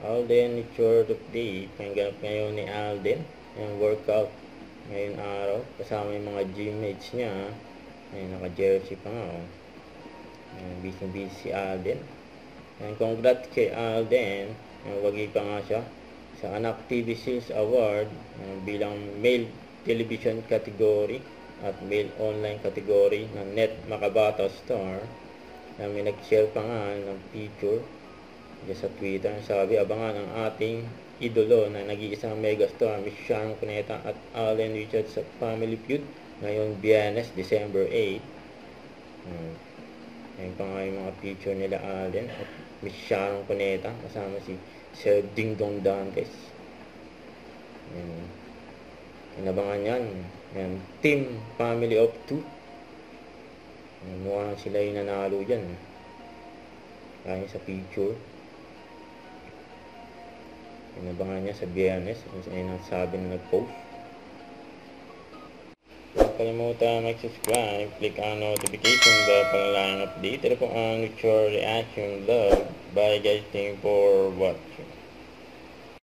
Alden Mature Update. Ang ganap ngayon ni Alden. Yung workout ngayon araw. Kasama yung mga gymmates niya. Ayun, naka-jersey pa nga. Oh. Ayun, busy si Alden. Ayun, congrats kay Alden. Ayun, wagi pa nga siya sa Anak TV Series Award bilang male television category at male online category ng Net Makabata Star. May nag-share pa nga ng picture sa Twitter. Sabi, abangan ang ating idolo na nag-iisang megastar, Miss Sharon Cuneta at Alden Richards sa Family Feud ngayong Biyernes, December 8. Ayun pa nga yung mga picture nila Alden at Miss Sharon Cuneta kasama si Sir Ding Dong Dantes. Inabangan yan. Yan. Team Family of 2. Mukhang sila yung nanalo dyan. Kaya sa picture. Inabangan niya sa Biyernes. Ayun ang sabi na nag-post. Huwag kalimutan mag-subscribe. Click ang notification bell para lang update. Ito po ang Mature Reaction Vlog. Bye guys. Thank you for watching.